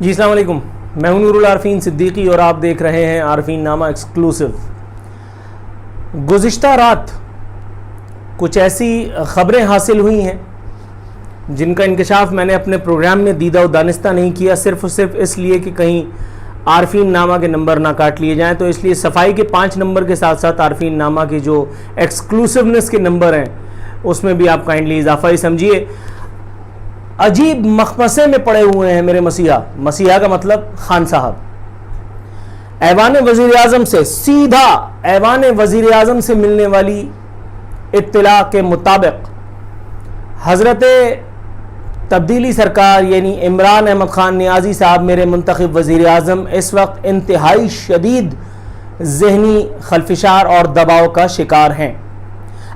جی السلام علیکم، میں ہوں نور العارفین صدیقی اور آپ دیکھ رہے ہیں عارفین نامہ ایکسکلوسیو۔ گزشتہ رات کچھ ایسی خبریں حاصل ہوئی ہیں جن کا انکشاف میں نے اپنے پروگرام میں دیدہ و دانستہ نہیں کیا، صرف اس لیے کہ کہیں عارفین نامہ کے نمبر نہ کاٹ لیے جائیں، تو اس لیے صفائی کے 5 نمبر کے ساتھ ساتھ عارفین نامہ کے جو ایکسکلوسیونس کے نمبر ہیں اس میں بھی آپ کائنڈلی اضافہ ہی سمجھیے۔ عجیب مخمصے میں پڑے ہوئے ہیں میرے مسیحا کا مطلب خان صاحب۔ ایوان وزیر اعظم سے سیدھا ایوان وزیر اعظم سے ملنے والی اطلاع کے مطابق حضرت تبدیلی سرکار یعنی عمران احمد خان نیازی صاحب میرے منتخب وزیر اعظم اس وقت انتہائی شدید ذہنی خلفشار اور دباؤ کا شکار ہیں۔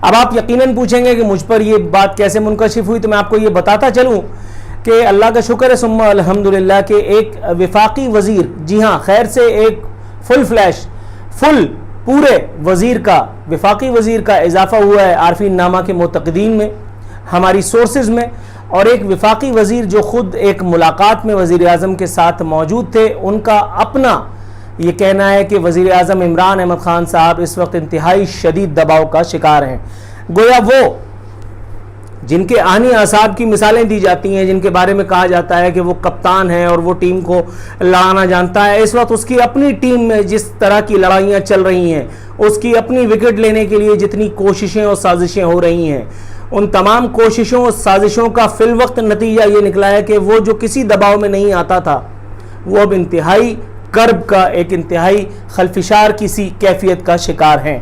اب آپ یقیناً پوچھیں گے کہ مجھ پر یہ بات کیسے منکشف ہوئی، تو میں آپ کو یہ بتاتا چلوں کہ اللہ کا شکر ہے ثم الحمدللہ کہ ایک وفاقی وزیر، جی ہاں خیر سے ایک فل پورے وزیر کا، وفاقی وزیر کا اضافہ ہوا ہے عارفین نامہ کے معتقدین میں، ہماری سورسز میں، اور ایک وفاقی وزیر جو خود ایک ملاقات میں وزیر اعظم کے ساتھ موجود تھے، ان کا اپنا یہ کہنا ہے کہ وزیر اعظم عمران احمد خان صاحب اس وقت انتہائی شدید دباؤ کا شکار ہیں۔ گویا وہ جن کے آہنی اعصاب کی مثالیں دی جاتی ہیں، جن کے بارے میں کہا جاتا ہے کہ وہ کپتان ہے اور وہ ٹیم کو لڑانا جانتا ہے، اس وقت اس کی اپنی ٹیم میں جس طرح کی لڑائیاں چل رہی ہیں، اس کی اپنی وکٹ لینے کے لیے جتنی کوششیں اور سازشیں ہو رہی ہیں، ان تمام کوششوں اور سازشوں کا فی الوقت نتیجہ یہ نکلا ہے کہ وہ جو کسی دباؤ میں نہیں آتا تھا وہ اب انتہائی کرب کا، ایک انتہائی خلفشار کی سی کیفیت کا شکار ہیں۔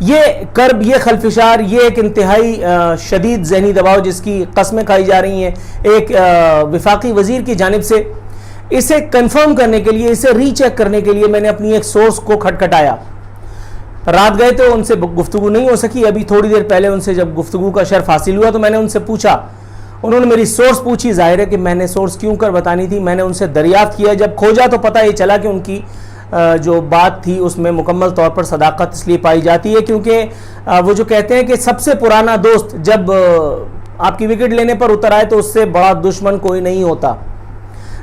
یہ کرب، یہ خلفشار، یہ ایک انتہائی شدید ذہنی دباؤ جس کی قسمیں کھائی جا رہی ہیں ایک وفاقی وزیر کی جانب سے، اسے کنفرم کرنے کے لیے، اسے ری چیک کرنے کے لیے میں نے اپنی ایک سورس کو کھٹکھٹایا۔ رات گئے تو ان سے گفتگو نہیں ہو سکی، ابھی تھوڑی دیر پہلے ان سے جب گفتگو کا شرف حاصل ہوا تو میں نے ان سے پوچھا، انہوں نے میری سورس پوچھی، ظاہر ہے کہ میں نے سورس کیوں کر بتانی تھی، میں نے ان سے دریافت کیا، جب کھوجا تو پتہ یہ چلا کہ ان کی جو بات تھی اس میں مکمل طور پر صداقت اس لیے پائی جاتی ہے کیونکہ وہ جو کہتے ہیں کہ سب سے پرانا دوست جب آپ کی وکٹ لینے پر اتر آئے تو اس سے بڑا دشمن کوئی نہیں ہوتا۔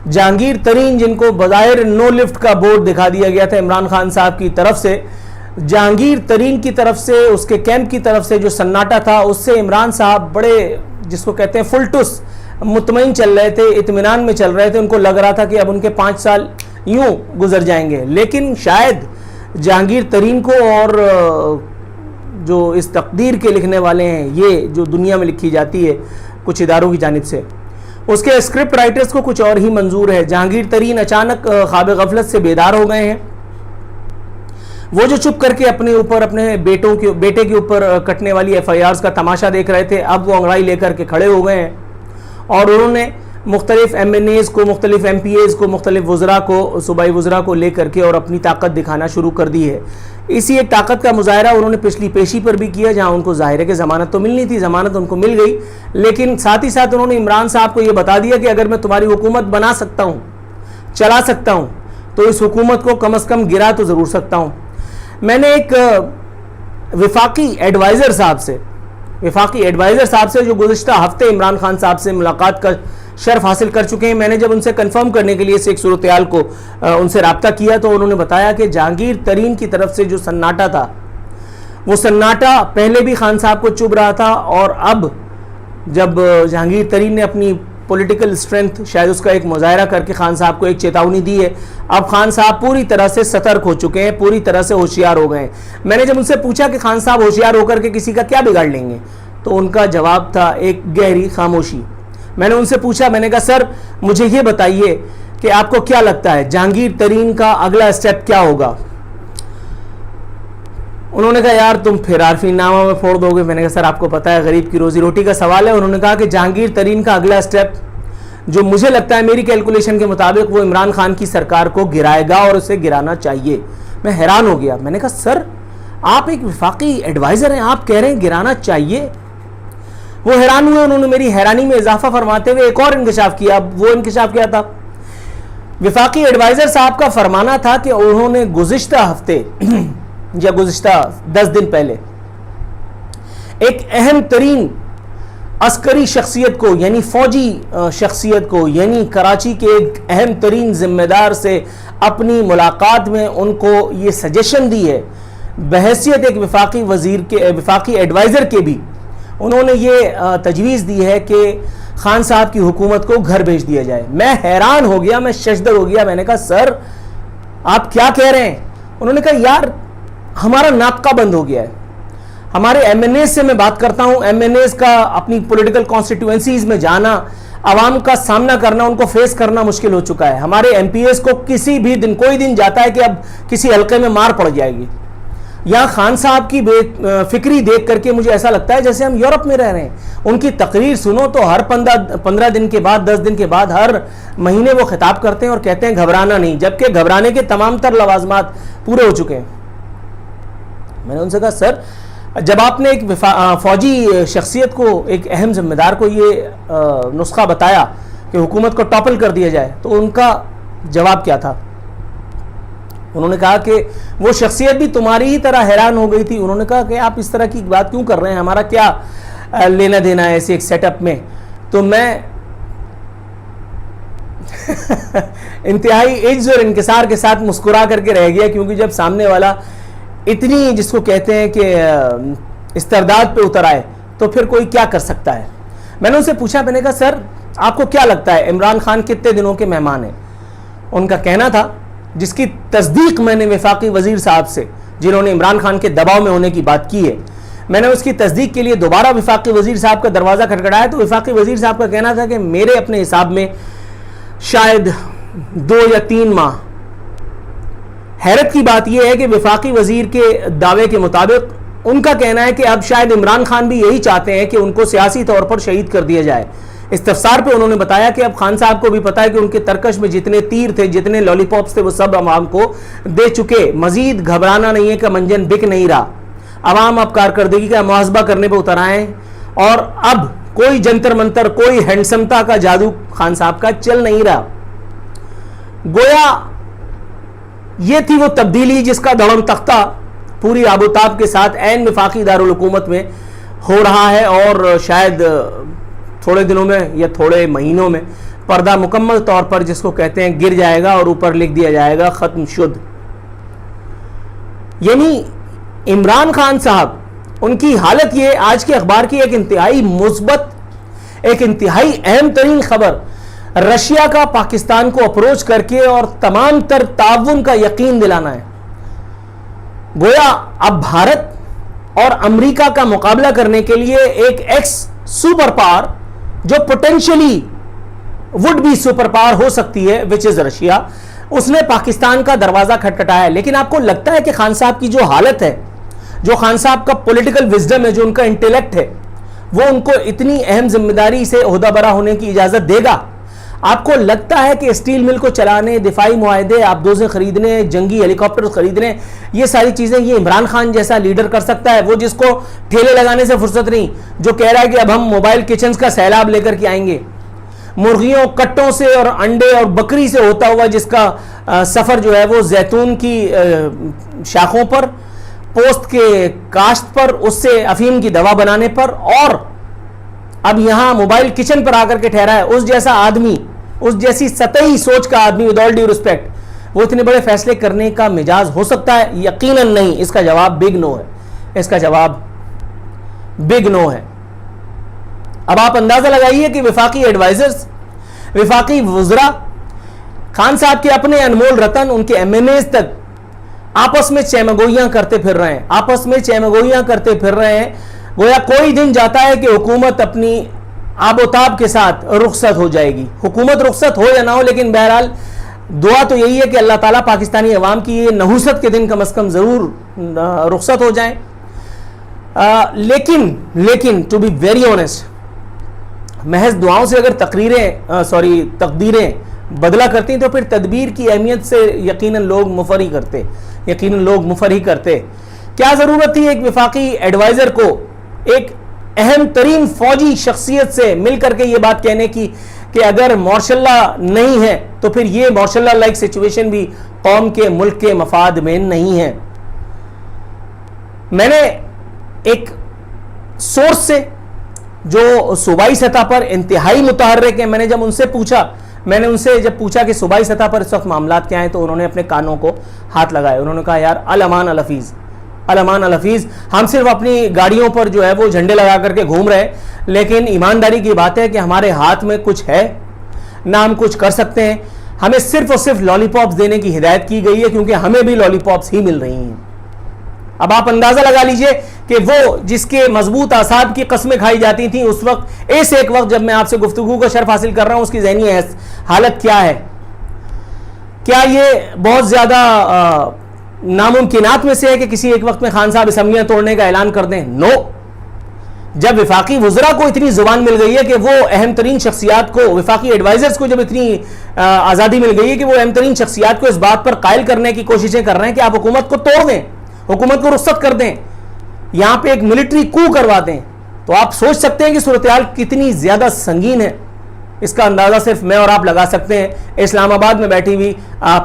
جہانگیر ترین، جن کو بظاہر نو لفٹ کا بورڈ دکھا دیا گیا تھا عمران خان صاحب کی طرف سے، جہانگیر ترین کی طرف سے، اس کے کیمپ کی طرف سے جو سناٹا تھا اس سے عمران صاحب بڑے، جس کو کہتے ہیں فل ٹس، مطمئن چل رہے تھے، اطمینان میں چل رہے تھے، ان کو لگ رہا تھا کہ اب ان کے 5 سال یوں گزر جائیں گے، لیکن شاید جہانگیر ترین کو اور جو اس تقدیر کے لکھنے والے ہیں، یہ جو دنیا میں لکھی جاتی ہے کچھ اداروں کی جانب سے، اس کے اسکرپٹ رائٹرز کو کچھ اور ہی منظور ہے۔ جہانگیر ترین اچانک خواب غفلت سے بیدار ہو گئے ہیں، وہ جو چپ کر کے اپنے اوپر، اپنے بیٹے کے اوپر کٹنے والی FIRs کا تماشا دیکھ رہے تھے، اب وہ انگڑائی لے کر کے کھڑے ہو گئے ہیں اور انہوں نے مختلف MNAs کو، مختلف MPAs کو، مختلف وزراء کو، صوبائی وزراء کو لے کر کے اور اپنی طاقت دکھانا شروع کر دی ہے۔ اسی ایک طاقت کا مظاہرہ انہوں نے پچھلی پیشی پر بھی کیا جہاں ان کو ظاہر ہے کہ ضمانت تو ملنی تھی، ضمانت ان کو مل گئی، لیکن ساتھ ہی ساتھ انہوں نے عمران صاحب کو یہ بتا دیا کہ اگر میں تمہاری حکومت بنا سکتا ہوں، چلا سکتا ہوں، تو اس حکومت کو کم از کم گرا تو ضرور سکتا ہوں۔ میں نے ایک وفاقی ایڈوائزر صاحب سے جو گزشتہ ہفتے عمران خان صاحب سے ملاقات کا شرف حاصل کر چکے ہیں، میں نے جب ان سے کنفرم کرنے کے لیے اس ایک صورتحال کو ان سے رابطہ کیا تو انہوں نے بتایا کہ جہانگیر ترین کی طرف سے جو سناٹا تھا، وہ سناٹا پہلے بھی خان صاحب کو چبھ رہا تھا، اور اب جب جہانگیر ترین نے اپنی پولیٹیکل اسٹرینتھ، شاید اس کا ایک مظاہرہ کر کے خان صاحب کو ایک چیتاونی دی ہے، اب خان صاحب پوری طرح سے سترک ہو چکے ہیں، پوری طرح سے ہوشیار ہو گئے ہیں۔ میں نے جب ان سے پوچھا کہ خان صاحب ہوشیار ہو کر کے کسی کا کیا بگاڑ لیں گے، تو ان کا جواب تھا ایک گہری خاموشی۔ میں نے ان سے پوچھا، میں نے کہا سر مجھے یہ بتائیے کہ آپ کو کیا لگتا ہے جہانگیر ترین کا اگلا اسٹیپ کیا ہوگا؟ انہوں نے کہا یار تم پھر عارفین نامہ میں پھوڑ دو گے۔ میں نے کہا سر آپ کو پتہ ہے غریب کی روزی روٹی کا سوال ہے۔ انہوں نے کہا کہ جہانگیر ترین کا اگلا اسٹیپ جو مجھے لگتا ہے میری کیلکولیشن کے مطابق وہ عمران خان کی سرکار کو گرائے گا اور اسے گرانا چاہیے۔ میں حیران ہو گیا، میں نے کہا سر آپ ایک وفاقی ایڈوائزر ہیں، آپ کہہ رہے ہیں گرانا چاہیے؟ وہ حیران ہوئے، انہوں نے میری حیرانی میں اضافہ فرماتے ہوئے ایک اور انکشاف کیا۔ وہ انکشاف کیا تھا؟ وفاقی ایڈوائزر صاحب کا فرمانا تھا کہ انہوں نے گزشتہ ہفتے یا گزشتہ 10 دن پہلے ایک اہم ترین عسکری شخصیت کو یعنی فوجی شخصیت کو یعنی کراچی کے ایک اہم ترین ذمہ دار سے اپنی ملاقات میں ان کو یہ سجیشن دی ہے بحیثیت ایک وفاقی وزیر کے وفاقی ایڈوائزر کے بھی انہوں نے یہ تجویز دی ہے کہ خان صاحب کی حکومت کو گھر بھیج دیا جائے. میں حیران ہو گیا, میں ششدر ہو گیا. میں نے کہا سر آپ کیا کہہ رہے ہیں؟ انہوں نے کہا یار ہمارا ناطقہ بند ہو گیا ہے. ہمارے ایم این ایز سے میں بات کرتا ہوں, ایم این ایز کا اپنی پولیٹیکل کانسٹیٹوئنسیز میں جانا, عوام کا سامنا کرنا, ان کو فیس کرنا مشکل ہو چکا ہے. ہمارے ایم پی ایز کو کسی بھی دن کوئی دن جاتا ہے کہ اب کسی حلقے میں مار پڑ جائے گی. یہاں خان صاحب کی بے فکری دیکھ کر کے مجھے ایسا لگتا ہے جیسے ہم یورپ میں رہ رہے ہیں. ان کی تقریر سنو تو ہر 15 دن کے بعد 10 دن کے بعد ہر مہینے وہ خطاب کرتے ہیں اور کہتے ہیں گھبرانا نہیں, جبکہ گھبرانے کے تمام تر لوازمات پورے ہو چکے ہیں. میں نے ان سے کہا سر جب آپ نے ایک فوجی شخصیت کو, ایک اہم ذمہ دار کو یہ نسخہ بتایا کہ حکومت کو ٹاپل کر دیا جائے تو ان کا جواب کیا تھا؟ انہوں نے کہا کہ وہ شخصیت بھی تمہاری ہی طرح حیران ہو گئی تھی. انہوں نے کہا کہ آپ اس طرح کی بات کیوں کر رہے ہیں, ہمارا کیا لینا دینا ہے ایسے ایک سیٹ اپ میں. تو میں انتہائی عجز اور انکسار کے ساتھ مسکرا کر کے رہ گیا, کیونکہ جب سامنے والا اتنی جس کو کہتے ہیں کہ استرداد پہ اتر آئے تو پھر کوئی کیا کر سکتا ہے. میں نے ان سے پوچھا, میں نے کہا سر آپ کو کیا لگتا ہے عمران خان کتنے دنوں کے مہمان ہیں؟ ان کا کہنا تھا, جس کی تصدیق میں نے وفاقی وزیر صاحب سے, جنہوں نے عمران خان کے دباؤ میں ہونے کی بات کی ہے, میں نے اس کی تصدیق کے لیے دوبارہ وفاقی وزیر صاحب کا دروازہ کھٹکھٹایا تو وفاقی وزیر صاحب کا کہنا تھا کہ میرے اپنے حساب میں شاید 2 یا 3 ماہ. حیرت کی بات یہ ہے کہ وفاقی وزیر کے دعوے کے مطابق ان کا کہنا ہے کہ اب شاید عمران خان بھی یہی چاہتے ہیں کہ ان کو سیاسی طور پر شہید کر دیا جائے. استفسار پہ انہوں نے بتایا کہ اب خان صاحب کو بھی پتا ہے کہ ان کے ترکش میں جتنے تیر تھے, جتنے لالی پاپس تھے, وہ سب عوام کو دے چکے. مزید گھبرانا نہیں ہے کہ منجن بک نہیں رہا. عوام اب کارکردگی کا محاسبہ کرنے پہ اتر آئے اور اب کوئی جنتر منتر, کوئی ہینڈسمتا کا جادو خان صاحب کا چل نہیں رہا. گویا یہ تھی وہ تبدیلی جس کا دڑم تختہ پوری آب و تاب کے ساتھ عین وفاقی دارالحکومت میں ہو رہا ہے, اور شاید تھوڑے دنوں میں یا تھوڑے مہینوں میں پردہ مکمل طور پر جس کو کہتے ہیں گر جائے گا اور اوپر لکھ دیا جائے گا ختم شد. یعنی عمران خان صاحب, ان کی حالت یہ آج کے اخبار کی ایک انتہائی مثبت, ایک انتہائی اہم ترین خبر رشیا کا پاکستان کو اپروچ کر کے اور تمام تر تعاون کا یقین دلانا ہے. گویا اب بھارت اور امریکہ کا مقابلہ کرنے کے لیے ایک ایکس سپر پاور جو potentially would be super power ہو سکتی ہے وچ از رشیا, اس نے پاکستان کا دروازہ کھٹکھٹایا ہے. لیکن آپ کو لگتا ہے کہ خان صاحب کی جو حالت ہے, جو خان صاحب کا پولیٹیکل وزڈم ہے, جو ان کا انٹیلیکٹ ہے, وہ ان کو اتنی اہم ذمہ داری سے عہدہ برا ہونے کی اجازت دے گا؟ آپ کو لگتا ہے کہ اسٹیل مل کو چلانے, دفاعی معاہدے, آبدوزیں خریدنے, جنگی ہیلی کاپٹر خریدنے, یہ ساری چیزیں یہ عمران خان جیسا لیڈر کر سکتا ہے؟ وہ جس کو ٹھیلے لگانے سے فرصت نہیں, جو کہہ رہا ہے کہ اب ہم موبائل کچنز کا سیلاب لے کر کے آئیں گے, مرغیوں, کٹوں سے اور انڈے اور بکری سے ہوتا ہوا جس کا سفر جو ہے وہ زیتون کی شاخوں پر, پوست کے کاشت پر, اس سے افیم کی دوا بنانے پر, اور اب یہاں موبائل کچن پر آ کر کے ٹھہرا ہے. اس جیسا آدمی, اس جیسی سطحی سوچ کا آدمی, ود آل ڈیو ریسپیکٹ, وہ اتنے بڑے فیصلے کرنے کا مجاز ہو سکتا ہے؟ یقیناً نہیں. اس کا جواب بگ نو ہے. اس کا جواب بگ نو ہے. اب آپ اندازہ لگائیے کہ وفاقی ایڈوائزرز, وفاقی وزراء, خان صاحب کے اپنے انمول رتن, ان کے ایم این ایز تک آپس میں چیمگوئیاں کرتے پھر رہے ہیں, آپس میں چیمگوئیاں کرتے پھر رہے ہیں. گویا کوئی دن جاتا ہے کہ حکومت اپنی آب و تاب کے ساتھ رخصت ہو جائے گی. حکومت رخصت ہو یا نہ ہو, لیکن بہرحال دعا تو یہی ہے کہ اللہ تعالیٰ پاکستانی عوام کی یہ نحوست کے دن کم از کم ضرور رخصت ہو جائیں. لیکن ٹو بی ویری آنیسٹ, محض دعاؤں سے اگر تقدیریں بدلا کرتی ہیں تو پھر تدبیر کی اہمیت سے یقیناً لوگ مفر ہی کرتے. کیا ضرورت تھی ایک وفاقی ایڈوائزر کو ایک اہم ترین فوجی شخصیت سے مل کر کے یہ بات کہنے کی کہ اگر مارشل لا نہیں ہے تو پھر یہ مارشل لا لائک سچویشن بھی قوم کے, ملک کے مفاد میں نہیں ہے. میں نے ایک سورس سے جو صوبائی سطح پر انتہائی متحرک ہیں. میں نے جب ان سے پوچھا کہ صوبائی سطح پر اس وقت معاملات کیا ہیں, تو انہوں نے اپنے کانوں کو ہاتھ لگائے. انہوں نے کہا یار الامان الحفیظ, الامان الحفیظ, ہم صرف اپنی گاڑیوں پر جو ہے وہ جھنڈے لگا کر کے گھوم رہے, لیکن ایمانداری کی بات ہے کہ ہمارے ہاتھ میں کچھ ہے نہ ہم کچھ کر سکتے ہیں. ہمیں صرف اور صرف لالی پاپس دینے کی ہدایت کی گئی ہے, کیونکہ ہمیں بھی لالی پاپس ہی مل رہی ہیں. اب آپ اندازہ لگا لیجئے کہ وہ جس کے مضبوط اعصاب کی قسمیں کھائی جاتی تھیں اس وقت, ایک وقت جب میں آپ سے گفتگو کا شرف حاصل کر رہا ہوں, اس کی ذہنی حالت کیا ہے. کیا یہ بہت زیادہ ناممکنات میں سے ہے کہ کسی ایک وقت میں خان صاحب اسمبلیاں توڑنے کا اعلان کر دیں؟ نو. جب وفاقی وزراء کو اتنی زبان مل گئی ہے کہ وہ اہم ترین شخصیات کو, وفاقی ایڈوائزرز کو جب اتنی آزادی مل گئی ہے کہ وہ اہم ترین شخصیات کو اس بات پر قائل کرنے کی کوششیں کر رہے ہیں کہ آپ حکومت کو توڑ دیں, حکومت کو رخصت کر دیں, یہاں پہ ایک ملٹری کو کروا دیں, تو آپ سوچ سکتے ہیں کہ صورتحال کتنی زیادہ سنگین ہے. اس کا اندازہ صرف میں اور آپ لگا سکتے ہیں. اسلام آباد میں بیٹھی ہوئی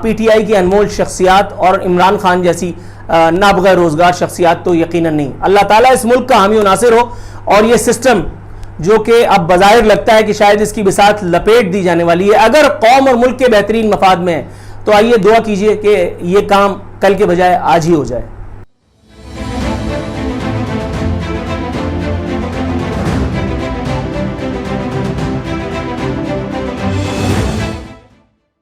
پی ٹی آئی کی انمول شخصیات اور عمران خان جیسی نابغہ روزگار شخصیات تو یقیناً نہیں. اللہ تعالیٰ اس ملک کا حامی و ناصر ہو, اور یہ سسٹم جو کہ اب بظاہر لگتا ہے کہ شاید اس کی بساط لپیٹ دی جانے والی ہے, اگر قوم اور ملک کے بہترین مفاد میں ہے, تو آئیے دعا کیجئے کہ یہ کام کل کے بجائے آج ہی ہو جائے.